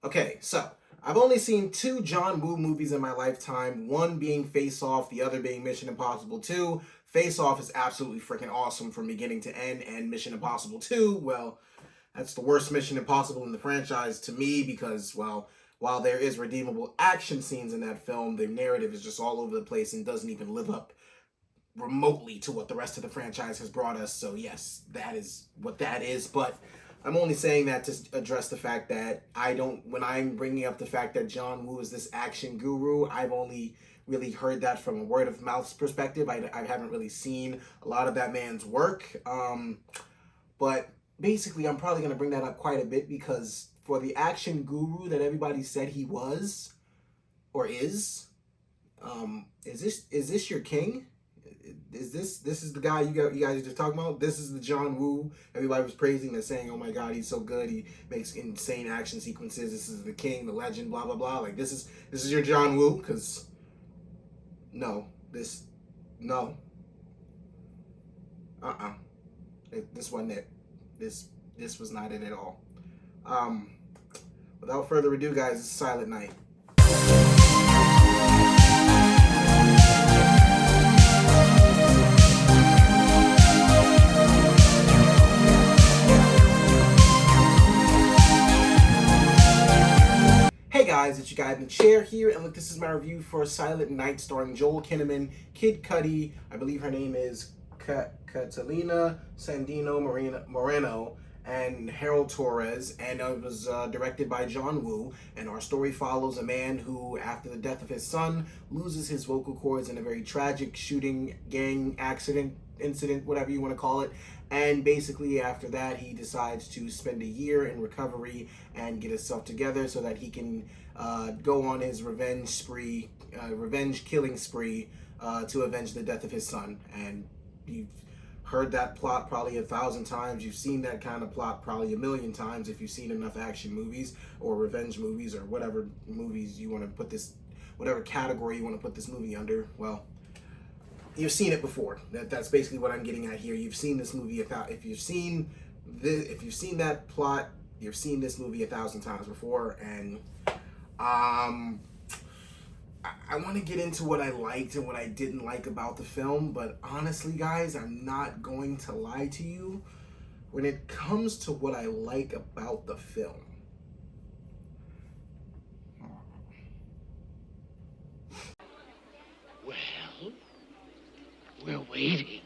Okay, so I've only seen two John Woo movies in my lifetime, one being Face Off, the other being Mission Impossible 2. Face Off is absolutely freaking awesome from beginning to end, and Mission Impossible 2, well, that's the worst Mission Impossible in the franchise to me because, well, while there is redeemable action scenes in that film, the narrative is just all over the place and doesn't even live up remotely to what the rest of the franchise has brought us. So yes, that is what that is. But I'm only saying that to address the fact that I don't. When I'm bringing up the fact that John Woo is this action guru, I've only really heard that from a word of mouth perspective. I haven't really seen a lot of that man's work. But basically, I'm probably going to bring that up quite a bit because for the action guru that everybody said he was or is this your king? Is this the guy you guys are just talking about? This is the John Woo everybody was praising and saying, "Oh my God, he's so good. He makes insane action sequences. This is the king, the legend, blah blah blah." Like this is your John Woo? Because no, no, uh this wasn't it. This was not it at all. Um, Without further ado, guys, it's Silent Night. Hey guys, it's your guy in the chair here, and look, this is my review for Silent Night starring Joel Kinnaman, Kid Cudi, I believe her name is Catalina Sandino Moreno, and Harold Torres, and it was directed by John Woo, and our story follows a man who, after the death of his son, loses his vocal cords in a very tragic shooting gang accident, incident, whatever you want to call it. And basically, after that, he decides to spend a year in recovery and get himself together so that he can go on his revenge killing spree to avenge the death of his son. And you've heard that plot probably 1,000 times. You've seen that kind of plot probably 1,000,000 times if you've seen enough action movies or revenge movies or whatever movies you want to put this, whatever category you want to put this movie under. Well, you've seen it before. That's basically what I'm getting at here. You've seen this movie if you've seen that plot, you've seen this movie 1,000 times before. And I want to get into what I liked and what I didn't like about the film, but honestly, guys, I'm not going to lie to you. When it comes to what I like about the film, Well, we're waiting.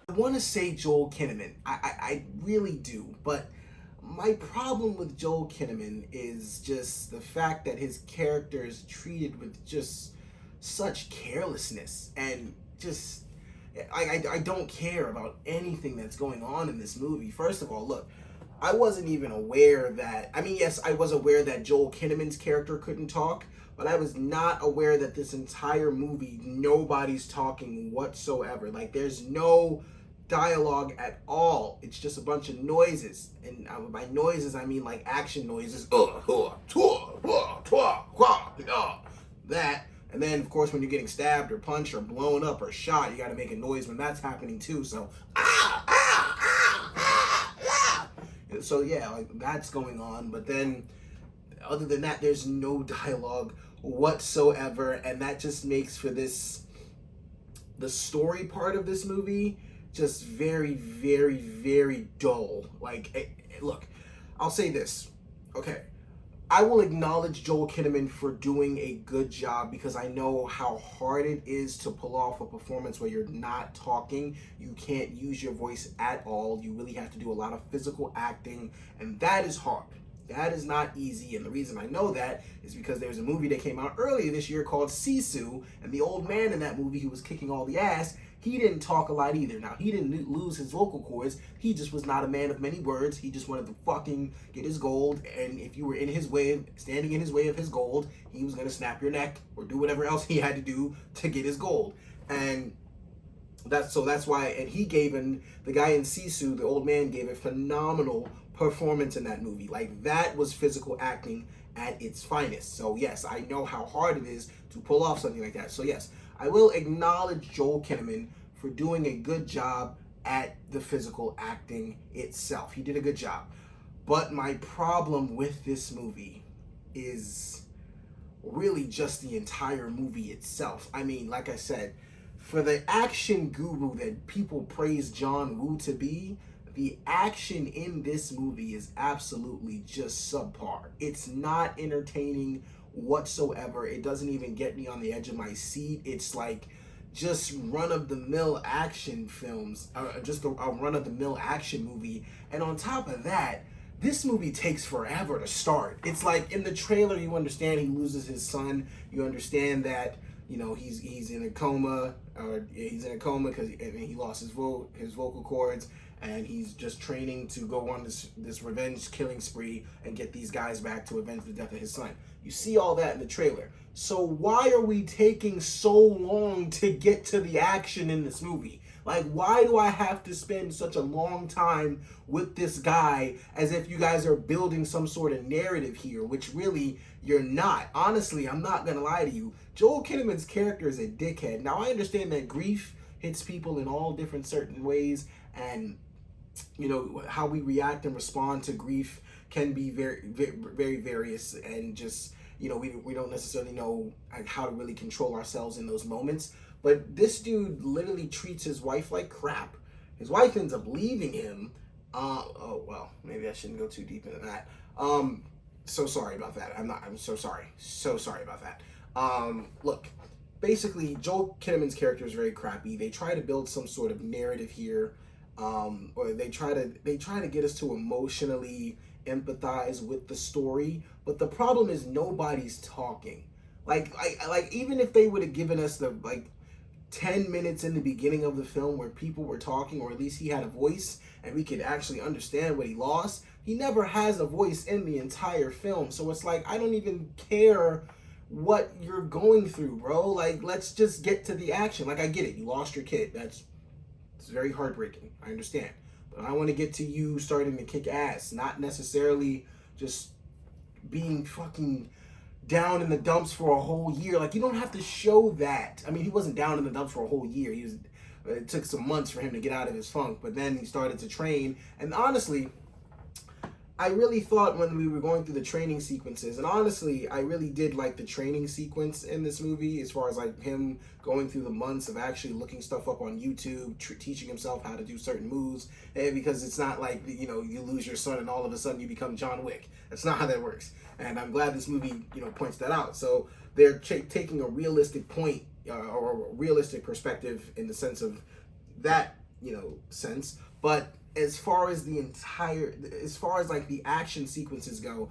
I want to say Joel Kinnaman. I really do, but my problem with Joel Kinnaman is just the fact that his character is treated with just such carelessness and just I don't care about anything that's going on in this movie. First of all, look, I wasn't even aware that, I mean, yes, I was aware that Joel Kinnaman's character couldn't talk, but I was not aware that this entire movie, nobody's talking whatsoever. Like, there's no dialogue at all. It's just a bunch of noises. And by noises, I mean like action noises. That. And then, of course, when you're getting stabbed or punched or blown up or shot, you got to make a noise when that's happening too. So, so yeah, like that's going on. But then, other than that, there's no dialogue whatsoever, and that just makes for the story part of this movie just very, very, very dull. Like, look, I'll say this, okay. I will acknowledge Joel Kinnaman for doing a good job because I know how hard it is to pull off a performance where you're not talking. You can't use your voice at all. You really have to do a lot of physical acting, and that is hard. That is not easy, and the reason I know that is because there's a movie that came out earlier this year called Sisu, and the old man in that movie who was kicking all the ass, he didn't talk a lot either. Now, he didn't lose his vocal cords. He just was not a man of many words. He just wanted to fucking get his gold, and if you were in his way, standing in his way of his gold, he was going to snap your neck or do whatever else he had to do to get his gold. And that's why, and he gave the guy in Sisu, the old man, gave a phenomenal performance in that movie. Like, that was physical acting at its finest. So yes, I know how hard it is to pull off something like that. So yes, I will acknowledge Joel Kinnaman for doing a good job at the physical acting itself. He did a good job. But my problem with this movie is really just the entire movie itself. I mean, like I said, for the action guru that people praise John Woo to be, the action in this movie is absolutely just subpar. It's not entertaining whatsoever. It doesn't even get me on the edge of my seat. It's like just run-of-the-mill action films, just a run-of-the-mill action movie. And on top of that, this movie takes forever to start. It's like in the trailer, you understand he loses his son. You understand that, you know, he's in a coma, or he's in a coma because he lost his vocal cords, and he's just training to go on this revenge killing spree and get these guys back to avenge the death of his son. You see all that in the trailer. So why are we taking so long to get to the action in this movie? Like, why do I have to spend such a long time with this guy as if you guys are building some sort of narrative here, which really you're not? Honestly, I'm not going to lie to you. Joel Kinnaman's character is a dickhead. Now, I understand that grief hits people in all different certain ways, and, you know, how we react and respond to grief can be very, very, very various, and just, you know, we don't necessarily know like how to really control ourselves in those moments. But this dude literally treats his wife like crap. His wife ends up leaving him. Oh, well, maybe I shouldn't go too deep into that. So sorry about that. I'm so sorry. So sorry about that. Look, basically, Joel Kinnaman's character is very crappy. They try to build some sort of narrative here, or they try to get us to emotionally empathize with the story. But the problem is nobody's talking. Like even if they would have given us the 10 minutes in the beginning of the film where people were talking, or at least he had a voice and we could actually understand what he lost, he never has a voice in the entire film. So it's like, I don't even care what you're going through, bro. Like, let's just get to the action. Like, I get it. You lost your kid. It's very heartbreaking. I understand. But I want to get to you starting to kick ass, not necessarily just being fucking down in the dumps for a whole year. Like, you don't have to show that. I mean, he wasn't down in the dumps for a whole year. It took some months for him to get out of his funk, but then he started to train. And honestly, I really thought when we were going through the training sequences, and honestly, I really did like the training sequence in this movie, as far as like him going through the months of actually looking stuff up on YouTube, teaching himself how to do certain moves, and because it's not like, you know, you lose your son and all of a sudden you become John Wick. That's not how that works. And I'm glad this movie, you know, points that out. So they're taking a realistic point, or a realistic perspective in the sense of that, you know, sense. But as far as like the action sequences go,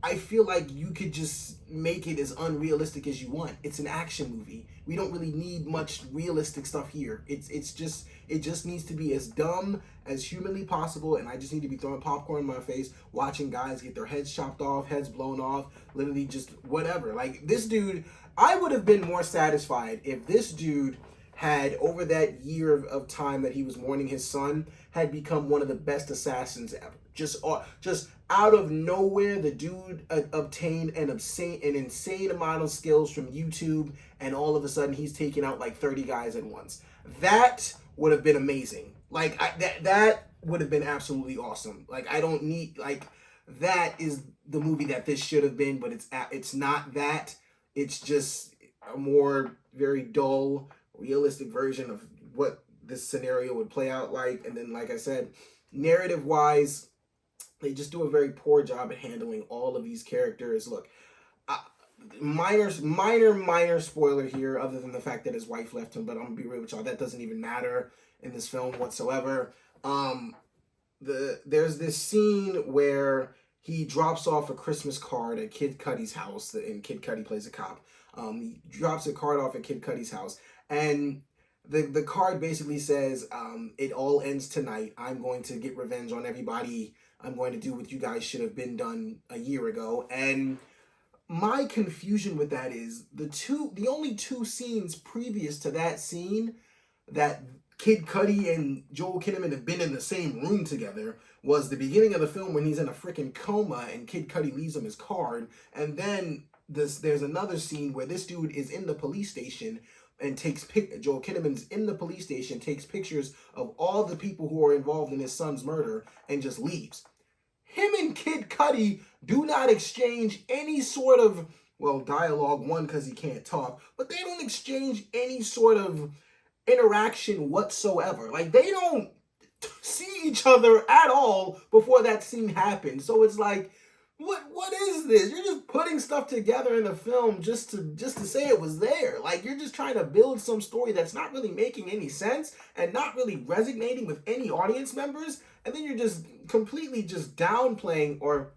I feel like you could just make it as unrealistic as you want. It's an action movie. We don't really need much realistic stuff here. It just needs to be as dumb as humanly possible, and I just need to be throwing popcorn in my face, watching guys get their heads chopped off, heads blown off, literally just whatever. Like, this dude, I would have been more satisfied if this dude had, over that year of time that he was mourning his son, had become one of the best assassins ever. Just out of nowhere, the dude obtained an insane amount of skills from YouTube, and all of a sudden he's taking out like 30 guys at once. That would have been amazing. Like, that would have been absolutely awesome. Like, I don't need, like, that is the movie that this should have been, but it's not that. It's just a more very dull, realistic version of what this scenario would play out like. And then, like I said, narrative wise, they just do a very poor job at handling all of these characters. Look, minor spoiler here, other than the fact that his wife left him, but I'm gonna be real with y'all, that doesn't even matter in this film whatsoever. There's this scene where he drops off a Christmas card at Kid Cudi's house, and Kid Cudi plays a cop. He drops a card off at Kid Cudi's house, and the card basically says, it all ends tonight. I'm going to get revenge on everybody. I'm going to do what you guys should have been done a year ago. And my confusion with that is the only two scenes previous to that scene that Kid Cudi and Joel Kinnaman have been in the same room together was the beginning of the film when he's in a freaking coma and Kid Cudi leaves him his card. And then there's another scene where this dude is in the police station and Joel Kinnaman's in the police station, takes pictures of all the people who are involved in his son's murder, and just leaves. him and Kid Cudi do not exchange any sort of, well, dialogue, one, because he can't talk, but they don't exchange any sort of interaction whatsoever. Like, they don't see each other at all before that scene happens. So it's like, what is this? You're just putting stuff together in the film just to say it was there. Like, you're just trying to build some story that's not really making any sense and not really resonating with any audience members, and then you're just completely just downplaying or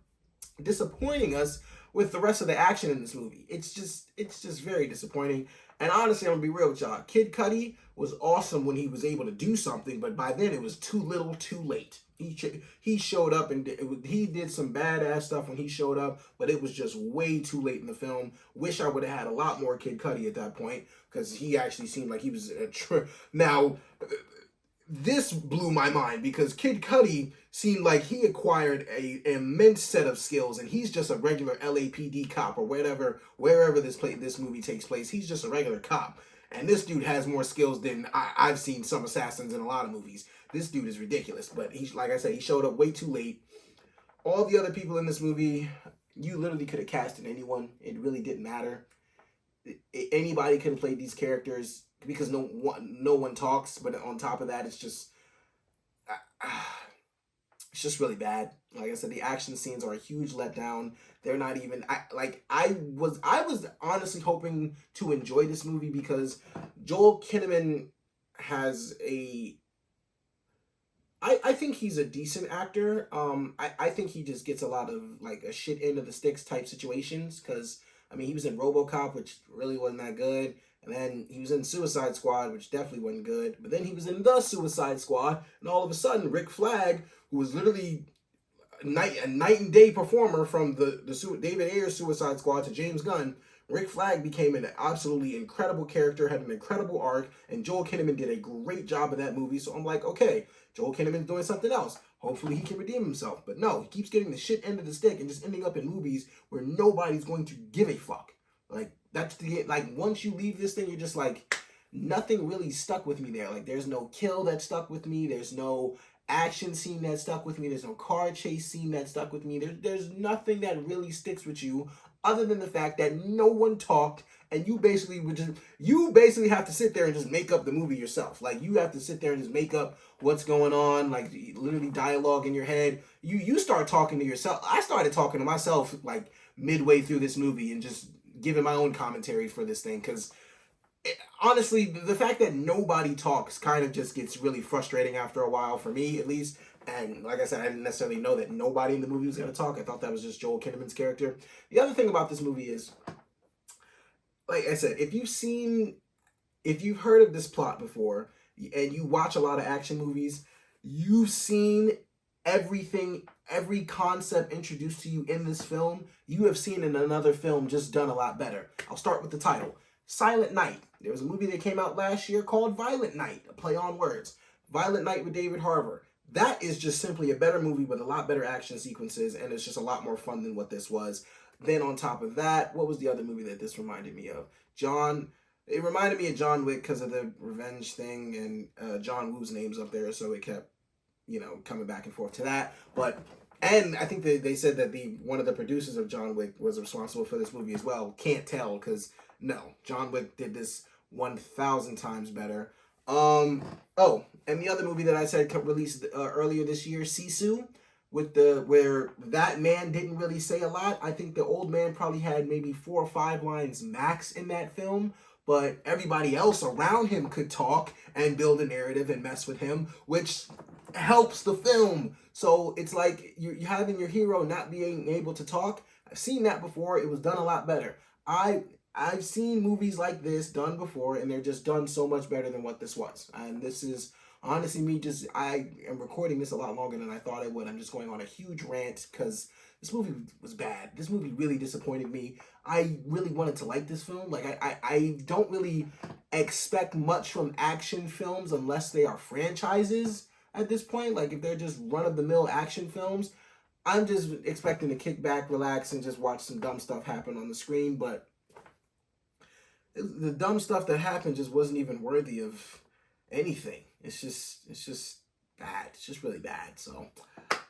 disappointing us with the rest of the action in this movie. It's just very disappointing. And honestly, I'm gonna be real with y'all. Kid Cudi was awesome when he was able to do something, but by then it was too little, too late. He showed up and he did some badass stuff when he showed up, but it was just way too late in the film. Wish I would have had a lot more Kid Cudi at that point, because he actually seemed like he was now. This blew my mind because Kid Cudi seemed like he acquired an immense set of skills, and he's just a regular LAPD cop or wherever this movie takes place. He's just a regular cop, and this dude has more skills than I've seen some assassins in a lot of movies. This dude is ridiculous, but he's, like I said, he showed up way too late. All the other people in this movie, you literally could have casted anyone. It really didn't matter. Anybody could have played these characters because no one talks. But on top of that, it's just really bad. Like I said, the action scenes are a huge letdown. They're not even I was honestly hoping to enjoy this movie because Joel Kinnaman has a I think he's a decent actor. I think he just gets a lot of like a shit end of the sticks type situations because I mean he was in RoboCop, which really wasn't that good, and then he was in Suicide Squad, which definitely wasn't good. But then he was in The Suicide Squad, and all of a sudden Rick Flag, who was literally a night and day performer from the David Ayer's Suicide Squad to James Gunn, Rick Flag became an absolutely incredible character, had an incredible arc, and Joel Kinnaman did a great job in that movie. So I'm like, okay, Joel Kinnaman's doing something else. Hopefully he can redeem himself. But no, he keeps getting the shit end of the stick and just ending up in movies where nobody's going to give a fuck. Like, that's once you leave this thing, you're just like, nothing really stuck with me there. Like, there's no kill that stuck with me. There's no action scene that stuck with me. There's no car chase scene that stuck with me. There's nothing that really sticks with you other than the fact that no one talked, and you basically have to sit there and just make up the movie yourself. Like, you have to sit there and just make up what's going on, like literally dialogue in your head. You start talking to yourself. I started talking to myself like midway through this movie and just giving my own commentary for this thing because honestly, the fact that nobody talks kind of just gets really frustrating after a while, for me at least. And like I said, I didn't necessarily know that nobody in the movie was going to talk. I thought that was just Joel Kinnaman's character. The other thing about this movie is, like I said, if you've heard of this plot before and you watch a lot of action movies, you've seen everything, every concept introduced to you in this film, you have seen in another film just done a lot better. I'll start with the title. Silent Night. There was a movie that came out last year called Violent Night, a play on words. Violent Night with David Harbour. That is just simply a better movie with a lot better action sequences, and it's just a lot more fun than what this was. Then on top of that, what was the other movie that this reminded me of? It reminded me of John Wick because of the revenge thing, and John Woo's name's up there, so it kept, coming back and forth to that. And I think they said that one of the producers of John Wick was responsible for this movie as well. Can't tell because no, John Wick did this 1,000 times better. Oh, and the other movie that I said released earlier this year, Sisu, where that man didn't really say a lot. I think the old man probably had maybe 4 or 5 lines max in that film, but everybody else around him could talk and build a narrative and mess with him, which helps the film. So it's like you're having your hero not being able to talk. I've seen that before. It was done a lot better. I've seen movies like this done before, and they're just done so much better than what this was. And this is honestly me I am recording this a lot longer than I thought I would. I'm just going on a huge rant because this movie was bad. This movie really disappointed me. I really wanted to like this film. Like, I don't really expect much from action films unless they are franchises at this point. Like, if they're just run-of-the-mill action films, I'm just expecting to kick back, relax, and just watch some dumb stuff happen on the screen. But the dumb stuff that happened just wasn't even worthy of anything. It's just bad. It's just really bad. So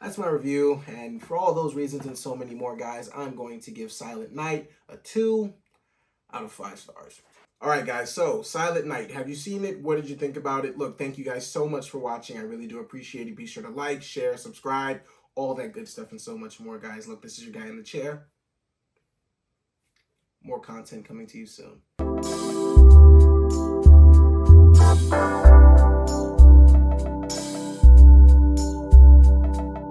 that's my review. And for all those reasons and so many more, guys, I'm going to give Silent Night a 2 out of 5 stars. All right, guys, so Silent Night, have you seen it? What did you think about it? Look, thank you guys so much for watching. I really do appreciate it. Be sure to like, share, subscribe, all that good stuff and so much more, guys. Look, this is your guy in the chair. More content coming to you soon.